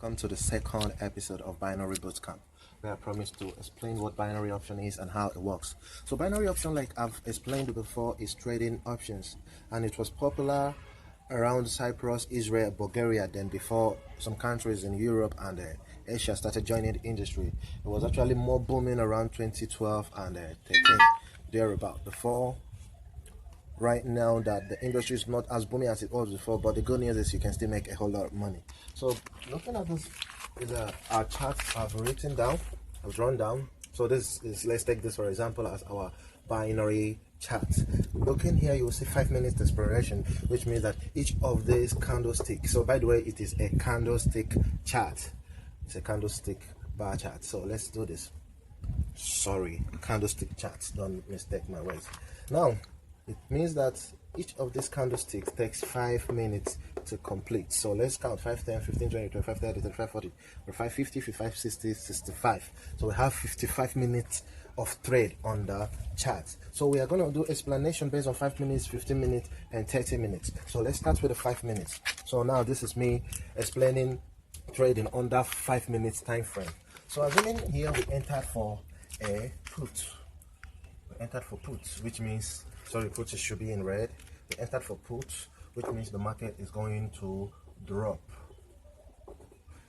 Welcome to the second episode of Binary Bootcamp, where I promise to explain what binary option is and how it works. So binary option, like I've explained before, is trading options, and it was popular around Cyprus, Israel, Bulgaria, then before some countries in Europe and Asia started joining the industry. It was actually more booming around 2012 and 13, thereabout. Before right now that the industry is not as booming as it was before, but the good news is you can still make a whole lot of money. So looking at this is our charts I've written down, I've drawn down. So this is, let's take this for example as our binary chart. Looking here, you will see 5 minutes expiration, which means that each of these candlesticks, so by the way, it is a candlestick chart. It's a candlestick bar chart. So let's do this. Sorry, candlestick charts, don't mistake my words. Now it means that each of these candlesticks takes 5 minutes to complete. So let's count 5, 10, 15, 20, 25, 30, 35, 40, 45, 50, 55, 60, 65. So we have 55 minutes of trade on the chart. So we are going to do explanation based on 5 minutes, 15 minutes, and 30 minutes. So let's start with the 5 minutes. So now this is me explaining trading under 5 minutes time frame. So assuming here we entered for a put. We entered for puts, which means, sorry, puts should be in red. We entered for puts, which means the market is going to drop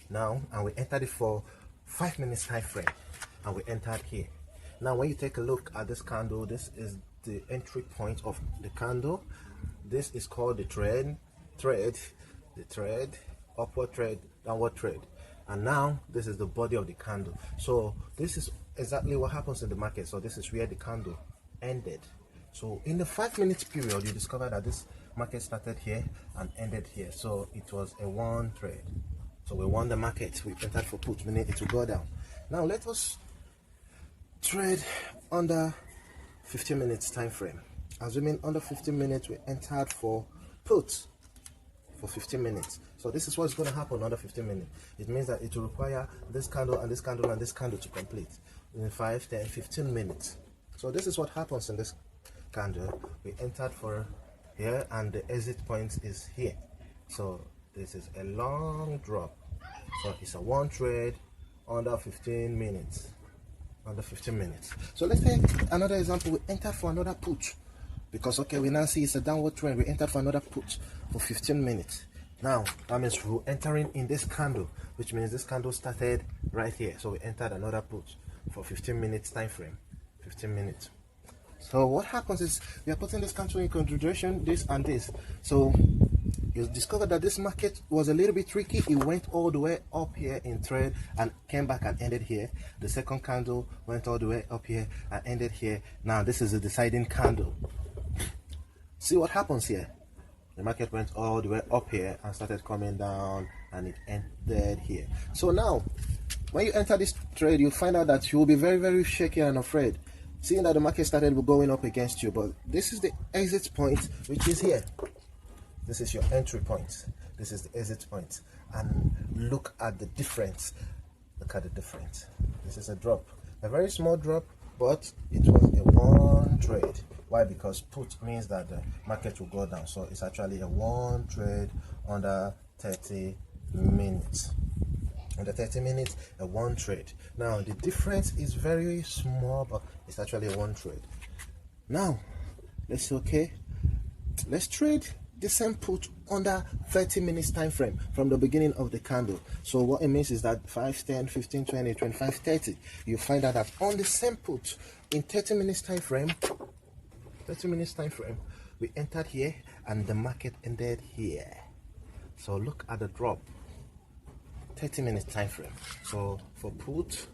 now, and we entered it for 5 minutes time frame, and we entered here. Now when you take a look at this candle, this is the entry point of the candle. This is called the trade, upward trade, downward trade, and now this is the body of the candle. So this is exactly what happens in the market. So this is where the candle ended. So in the 5 minutes period, you discover that this market started here and ended here. So it was a one trade. So we won the market. We entered for put, meaning it will go down. Now let us trade under 15 minutes time frame. Assuming under 15 minutes, we entered for put for 15 minutes. So this is what's going to happen under 15 minutes. It means that it will require this candle and this candle and this candle to complete in 5, 10, 15 minutes. So this is what happens in this candle. We entered for here and the exit point is here. So this is a long drop. So it's a one trade under 15 minutes. Under 15 minutes. So let's take another example. We entered for another put because okay, we now see it's a downward trend. We entered for another put for 15 minutes. Now that means we're entering in this candle, which means this candle started right here. So we entered another put for 15 minutes time frame. 15 minutes. So what happens is we are putting this candle in consideration, this and this. So you discover that this market was a little bit tricky. It went all the way up here in trade and came back and ended here. The second candle went all the way up here and ended here. Now this is a deciding candle. See what happens here. The market went all the way up here and started coming down and it ended here. So now when you enter this trade, you find out that you will be very, very shaky and afraid, seeing that the market started going up against you. But this is the exit point, which is here. This is your entry point. This is the exit point. And look at the difference. Look at the difference. This is a drop. A very small drop, but it was a one trade. Why? Because put means that the market will go down. So it's actually a one trade under 30 minutes. Under 30 minutes, a one trade. Now the difference is very small, but it's actually a one trade. Now let's trade the same put under 30 minutes time frame from the beginning of the candle. So what it means is that 5, 10, 15, 20, 25, 30, you find out that on the same put in 30 minutes time frame, we entered here and the market ended here. So look at the drop. 30 minutes time frame. So for put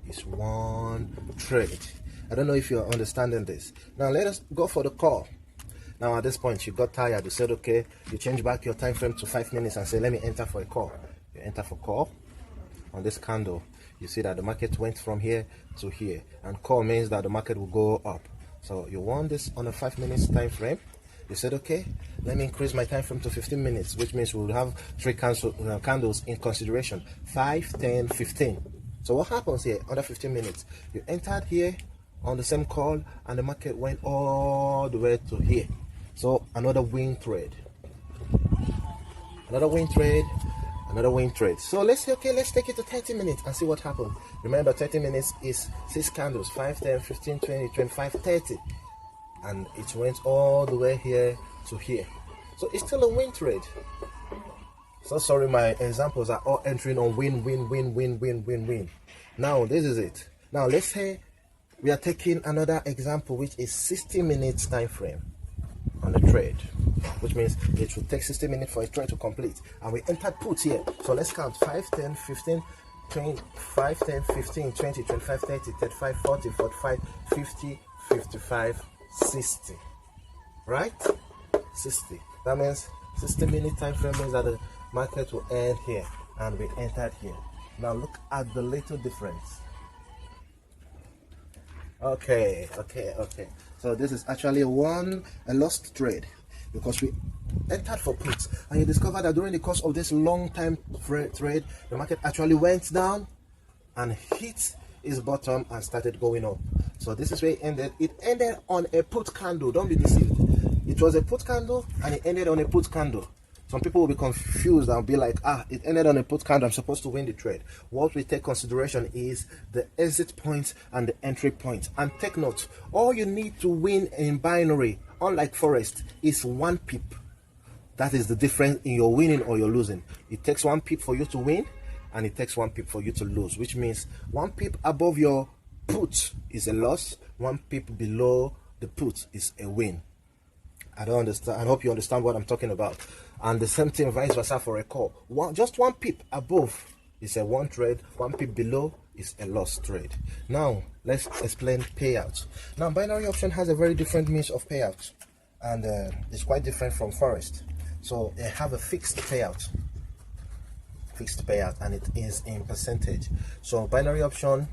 is one trade. I don't know if you're understanding this. Now let us go for the call. Now at this point you got tired. You said okay, you change back your time frame to 5 minutes and say let me enter for a call. You enter for call on this candle. You see that the market went from here to here, and call means that the market will go up. So you want this on a 5 minutes time frame. You said okay, let me increase my time frame to 15 minutes, which means we'll have three candles in consideration: 5, 10, 15. So what happens here under 15 minutes? You entered here on the same call and the market went all the way to here. So another win trade. another win trade. So let's say, okay, let's take it to 30 minutes and see what happens. Remember, 30 minutes is 6 candles, 5, 10, 15, 20, 25, 30. And it went all the way here to here. So it's still a win trade. So sorry, my examples are all entering on win, win, win, win, win, win, win. Now, this is it. Now, let's say we are taking another example, which is 60 minutes time frame on the trade, which means it will take 60 minutes for a trade to complete. And we entered puts here. So let's count 5, 10, 15, 20, 5, 10, 15, 20, 25, 30, 35, 40, 45, 50, 55, 60. Right? 60. That means 60-minute time frame means that the market will end here and we entered here. Now look at the little difference. Okay. So this is actually a lost trade, because we entered for puts and you discover that during the course of this long time trade, the market actually went down and hit its bottom and started going up. So this is where it ended. It ended on a put candle. Don't be deceived. It was a put candle and it ended on a put candle. Some people will be confused and be like, it ended on a put candle, I'm supposed to win the trade. What we take consideration is the exit point and the entry point. And take note, all you need to win in binary, unlike Forex, is 1 pip. That is the difference in your winning or your losing. It takes 1 pip for you to win, and it takes 1 pip for you to lose, which means 1 pip above your put is a loss, 1 pip below the put is a win. I don't understand. I hope you understand what I'm talking about. And the same thing vice versa for a call. Just 1 pip above is a won trade, 1 pip below is a lost trade. Now let's explain payouts. Now binary option has a very different means of payout, and it's quite different from Forex. So they have a fixed payout, and it is in percentage. So binary option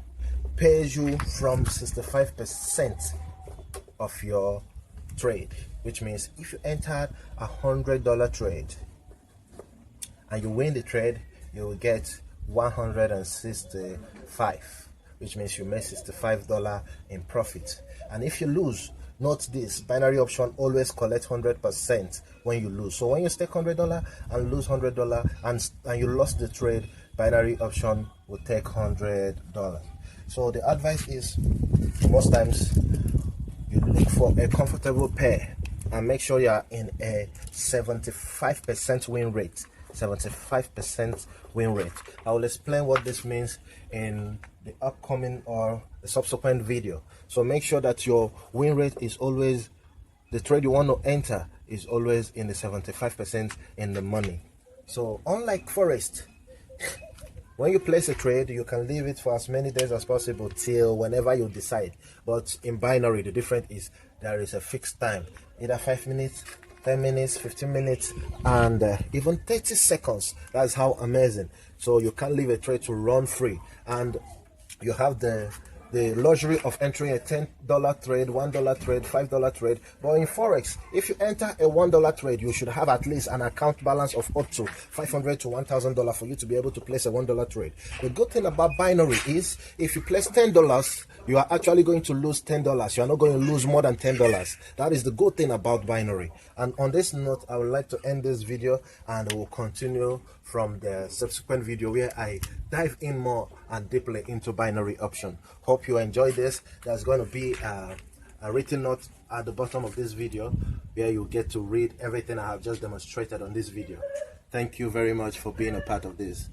pays you from 65% of your trade, which means if you entered $100 trade and you win the trade, you will get 165, which means you make $65 in profit. And if you lose, note this, binary option always collect 100% when you lose. So when you stake $100 and lose $100 and you lost the trade, binary option will take $100. So the advice is, most times you look for a comfortable pair and make sure you are in a 75% win rate. 75% win rate. I will explain what this means in the upcoming or the subsequent video. So make sure that your win rate is always, the trade you want to enter is always in the 75% in the money. So unlike Forex, when you place a trade, you can leave it for as many days as possible till whenever you decide. But in binary, the difference is there is a fixed time, either 5 minutes, 10 minutes, 15 minutes, and even 30 seconds. That's how amazing. So you can't leave a trade to run free, and you have the luxury of entering a $10 trade, $1 trade, $5 trade. But in Forex, if you enter a $1 trade, you should have at least an account balance of up to $500 to $1,000 for you to be able to place a $1 trade. The good thing about binary is if you place $10, you are actually going to lose $10. You are not going to lose more than $10. That is the good thing about binary. And on this note, I would like to end this video, and we'll continue from the subsequent video where I dive in more and deeply into binary option. Hope you enjoyed this. There's going to be a written note at the bottom of this video where you get to read everything I have just demonstrated on this video. Thank you very much for being a part of this.